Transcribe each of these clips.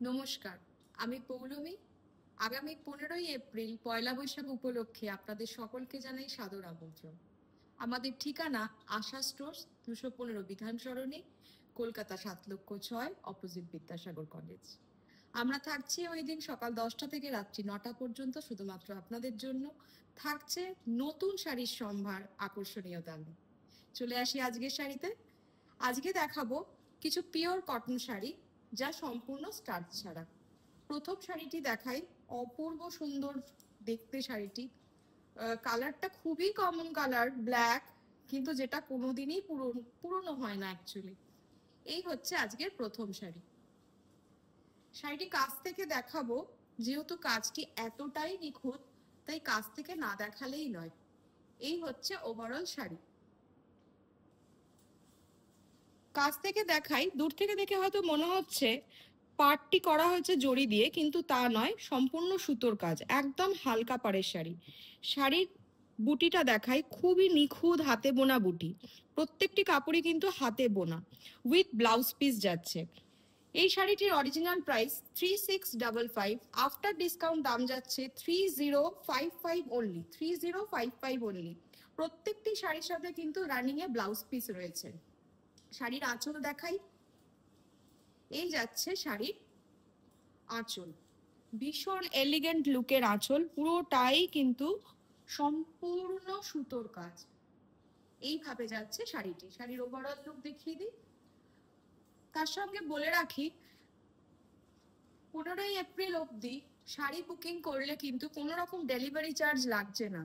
নমস্কার, আমি পৌলমী। আগামী 15ই এপ্রিল পয়লা বৈশাখ উপলক্ষে আপনাদের সকলকে জানাই সাদর আমন্ত্রণ। আমাদের ঠিকানা আশা স্টোর্স, 215 বিধান সরণি, কলকাতা 7,06,000, অপোজিট বিদ্যাসাগর কলেজ। আমরা থাকছি ওই দিন সকাল 10টা থেকে রাত্রি 9টা পর্যন্ত শুধুমাত্র আপনাদের জন্য। থাকছে নতুন শাড়ির সম্ভার আকর্ষণীয় দামে। চলে আসি আজকের শাড়িতে। আজকে দেখাবো কিছু পিওর কটন শাড়ি, যা সম্পূর্ণ স্টার্চ ছাড়া। প্রথম শাড়িটি দেখাই, অপূর্ব সুন্দর দেখতে শাড়িটি। কালারটা খুবই কমন কালার, ব্ল্যাক, কিন্তু যেটা কোনোদিনই পুরনো হয় না অ্যাকচুয়ালি। এই হচ্ছে আজকের প্রথম শাড়ি। শাড়িটি কাছ থেকে দেখাবো, যেহেতু কাজটি এতটাই নিখুঁত, তাই কাছ থেকে না দেখালেই নয়। এই হচ্ছে ওভারঅল শাড়ি। কাছ থেকে দেখাই, দূর থেকে দেখে হয়তো মনে হচ্ছে পাড়টি করা হয়েছে জড়ি দিয়ে, কিন্তু তা নয়, সম্পূর্ণ সুতোর কাজ, একদম হালকা পাড়ের শাড়ি। শাড়ির বুটিটা দেখাই, খুবই নিখুঁত হাতে বোনা বুটি। প্রত্যেকটি কাপড়ই কিন্তু হাতে বোনা, উইথ ব্লাউজ পিস যাচ্ছে। এই শাড়িটির অরিজিনাল প্রাইস 3655, আফটার ডিসকাউন্ট দাম যাচ্ছে 3055 অনলি, 3055 অনলি। প্রত্যেকটি শাড়ির সাথে কিন্তু রানিং এ ব্লাউজ পিস রয়েছে। শাড়ির আঁচল দেখাই, এই যাচ্ছে শাড়ির আঁচল। ভীষণ এলিগেন্ট লুকের আঁচল, পুরোটাই কিন্তু সম্পূর্ণ সুতোর কাজ। এইভাবে যাচ্ছে শাড়িটি। শাড়ির ওভারঅল লুক দেখিয়ে দিই। তার সঙ্গে বলে রাখি, 15ই এপ্রিল অবধি শাড়ি বুকিং করলে কিন্তু কোনো রকম ডেলিভারি চার্জ লাগছে না।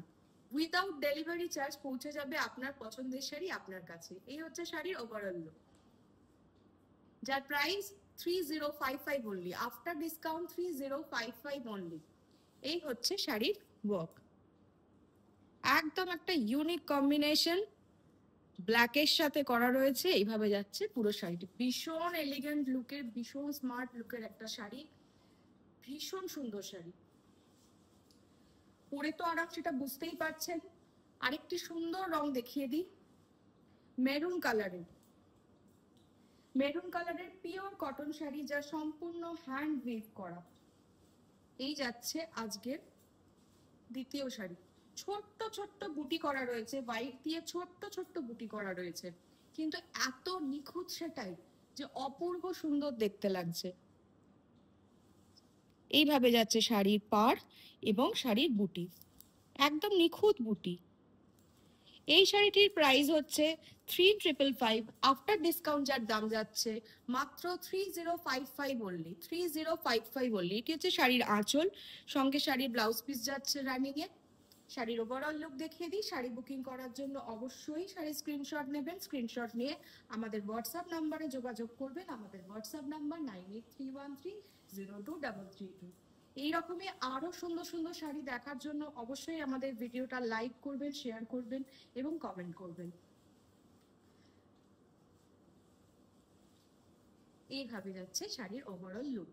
উইদাউট ডেলিভারি চার্জ পৌঁছে যাবে আপনার পছন্দের শাড়ি আপনার কাছে। এই হচ্ছে শাড়ির ওভারঅল লুক, যার price 3055 only, after discount 3055 only. এই হচ্ছে শাড়ির ওয়ার্ক, একদম একটা ইউনিক কম্বিনেশন, ব্ল্যাকের সাথে করা রয়েছে। এইভাবে যাচ্ছে পুরো শাড়িটি। ভীষণ এলিগেন্ট লুকের, ভীষণ স্মার্ট লুকের একটা শাড়ি, ভীষণ সুন্দর শাড়ি। পরে তো আরাম, সেটা বুঝতেই পারছেন। আরেকটি সুন্দর রং দেখিয়ে দিই, মেরুন কালারের। মেরুন কালারের পিওর কটন শাড়ি, যা সম্পূর্ণ হ্যান্ড উইভ করা। এই যাচ্ছে আজকের দ্বিতীয় শাড়ি। ছোট্ট ছোট্ট বুটি করা রয়েছে, হোয়াইট দিয়ে ছোট্ট ছোট্ট বুটি করা রয়েছে, কিন্তু এত নিখুঁত সেটাই যে অপূর্ব সুন্দর দেখতে লাগছে। এইভাবে যাচ্ছে শাড়ির পাড় এবং শাড়ির বুটি, একদম নিখুঁত বুটি। এই শাড়িটির প্রাইস হচ্ছে 3555, আফটার ডিসকাউন্ট যার দাম যাচ্ছে মাত্র 3055 অনলি, 3055 অনলি। এটি হচ্ছে শাড়ির আঁচল, সঙ্গে শাড়ির ব্লাউজ পিস যাচ্ছে রানিং এ। শাড়ির ওভারঅল লুক দেখিয়ে দিই। শাড়ি বুকিং করার জন্য অবশ্যই শাড়ির স্ক্রিনশট নেবেন। স্ক্রিনশট নিয়ে আমাদের হোয়াটসঅ্যাপ নাম্বারে যোগাযোগ করবেন। আমাদের হোয়াটসঅ্যাপ নাম্বার 9831302332। এইরকমই আরো সুন্দর সুন্দর শাড়ি দেখার জন্য অবশ্যই আমাদের ভিডিওটা লাইক করবেন, শেয়ার করবেন এবং কমেন্ট করবেন। এইভাবে যাচ্ছে শাড়ির ওভারঅল লুক।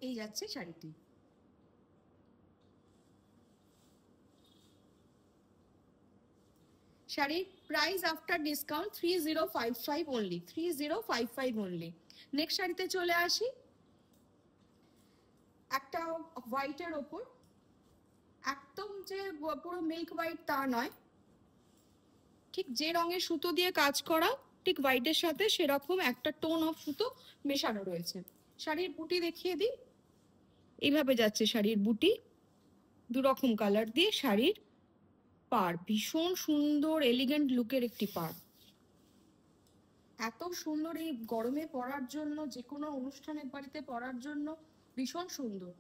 এই যাচ্ছে শাড়িটি। শাড়ির price after discount 3055 only, 3055 only. Next শাড়িতে চলে আসি, একটা হোয়াইটের ওপর, একদম যে পুরো মিল্ক হোয়াইট তা নয়, ঠিক যে রঙের সুতো দিয়ে কাজ করা, ঠিক হোয়াইটের সাথে সেরকম একটা টোন অফ সুতো মেশানো রয়েছে। শাড়ির বুটি দেখিয়ে দিই। এইভাবে যাচ্ছে শাড়ির বুটি, দুরকম কালার দিয়ে শাড়ির পাড়, ভীষণ সুন্দর এলিগেন্ট লুকের একটি পাড়। এত সুন্দর, এই গরমে পরার জন্য, যে কোনো অনুষ্ঠানের বাড়িতে পরার জন্য ভীষণ সুন্দর।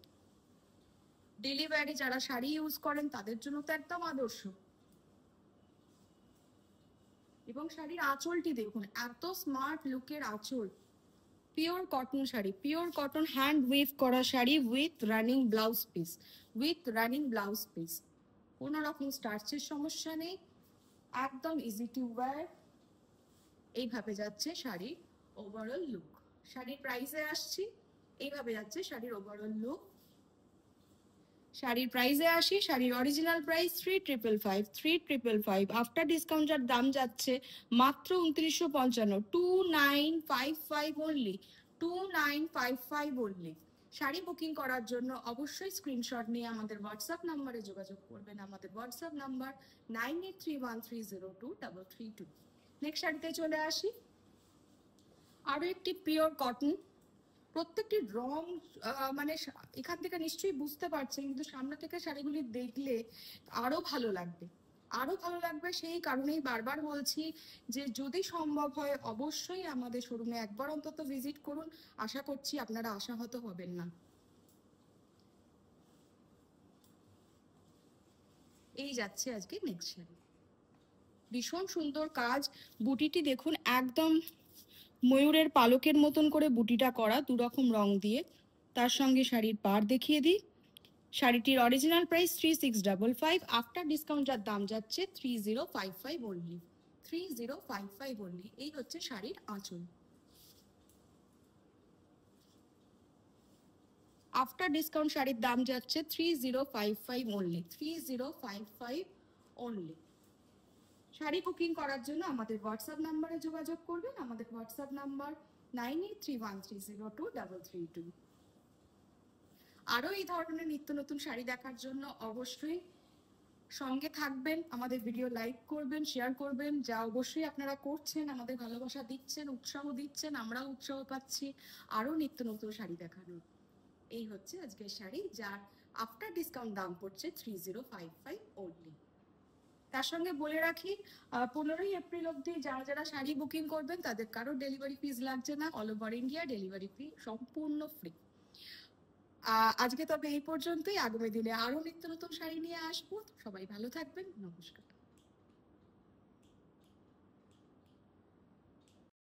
ডেলি ওয়্যারে যারা শাড়ি ইউজ করেন তাদের জন্য তো একদম আদর্শ। এবং শাড়ির আঁচলটি দেখুন, এত স্মার্ট লুকের আঁচল। Pure cotton sari, pure cotton hand weave করা শাড়ি, with running blouse piece, with running blouse piece. কোনো রকম স্টার্চের সমস্যা নেই, একদম ইজি টু ওয়্যার। এইভাবে যাচ্ছে শাড়ির ওভারঅল লুক। শাড়ির প্রাইসে আসছি। এইভাবে যাচ্ছে শাড়ির ওভারঅল লুক। শাড়ির প্রাইসে আসি। শাড়ির অরিজিনাল প্রাইস 3555, 3555। আফটার ডিসকাউন্ট যার দাম যাচ্ছে মাত্র 2955, 2955 অনলি, 2955 অনলি। শাড়ি বুকিং করার জন্য অবশ্যই স্ক্রিনশট নিয়ে আমাদের হোয়াটসঅ্যাপ নাম্বারে যোগাযোগ করবেন। আমাদের হোয়াটসঅ্যাপ নাম্বার 9831302332। নেক্সট শাড়িতে চলে আসি। আরো একটি পিওর কটন, প্রত্যেকটি রং মানে এখান থেকে নিশ্চয়ই বুঝতে পারছেন, কিন্তু সামনে থেকে শাড়িগুলি দেখলে আরো ভালো লাগবে, আরো ভালো লাগবে। সেই কারণেই বারবার বলছি যে যদি সম্ভব হয় অবশ্যই আমাদের শোরুমে একবার অন্তত ভিজিট করুন। আশা করছি আপনারা আশাহত হবেন না। এই যাচ্ছে আজকে নেক্সট শাড়ি, ভীষণ সুন্দর কাজ। বুটিটি দেখুন, একদম ময়ূরের পালকের মতন করে বুটিটা করা, দুরকম রং দিয়ে। তার সঙ্গে শাড়ির পাড় দেখিয়ে দিই। শাড়িটির অরিজিনাল প্রাইস 3655, আফটার ডিসকাউন্ট যার দাম যাচ্ছে 3055 অনলি, 3055 অনলি। এই হচ্ছে শাড়ির আঁচল। আফটার ডিসকাউন্ট শাড়ির দাম যাচ্ছে 3055 অনলি, 3055 অনলি। শাড়ি বুকিং করার জন্য আমাদের হোয়াটসঅ্যাপ নাম্বারে যোগাযোগ করবেন। আমাদের হোয়াটসঅ্যাপ নাম্বার 9831302332। আরো এই ধরনের নিত্য নতুন শাড়ি দেখার জন্য অবশ্যই সঙ্গে থাকবেন, আমাদের ভিডিও লাইক করবেন, শেয়ার করবেন, যা অবশ্যই আপনারা করছেন। আমাদের ভালোবাসা দিচ্ছেন, উৎসাহ দিচ্ছেন, আমরাও উৎসাহ পাচ্ছি আরো নিত্য নতুন শাড়ি দেখানোর। এই হচ্ছে আজকের শাড়ি, যার আফটার ডিসকাউন্ট দাম পড়ছে 3055 অনলি। তার সঙ্গে বলে রাখি 15ই এপ্রিল অবধি যারা যারা শাড়ি বুকিং করবেন তাদের কারো ডেলিভারি ফিস লাগছে না। অল ওভার ইন্ডিয়া ডেলিভারি ফি সম্পূর্ণ ফ্রি। আজকে তবে এই পর্যন্তই। আগামী দিনে আরো নিত্য নতুন শাড়ি নিয়ে আসবো। সবাই ভালো থাকবেন, নমস্কার।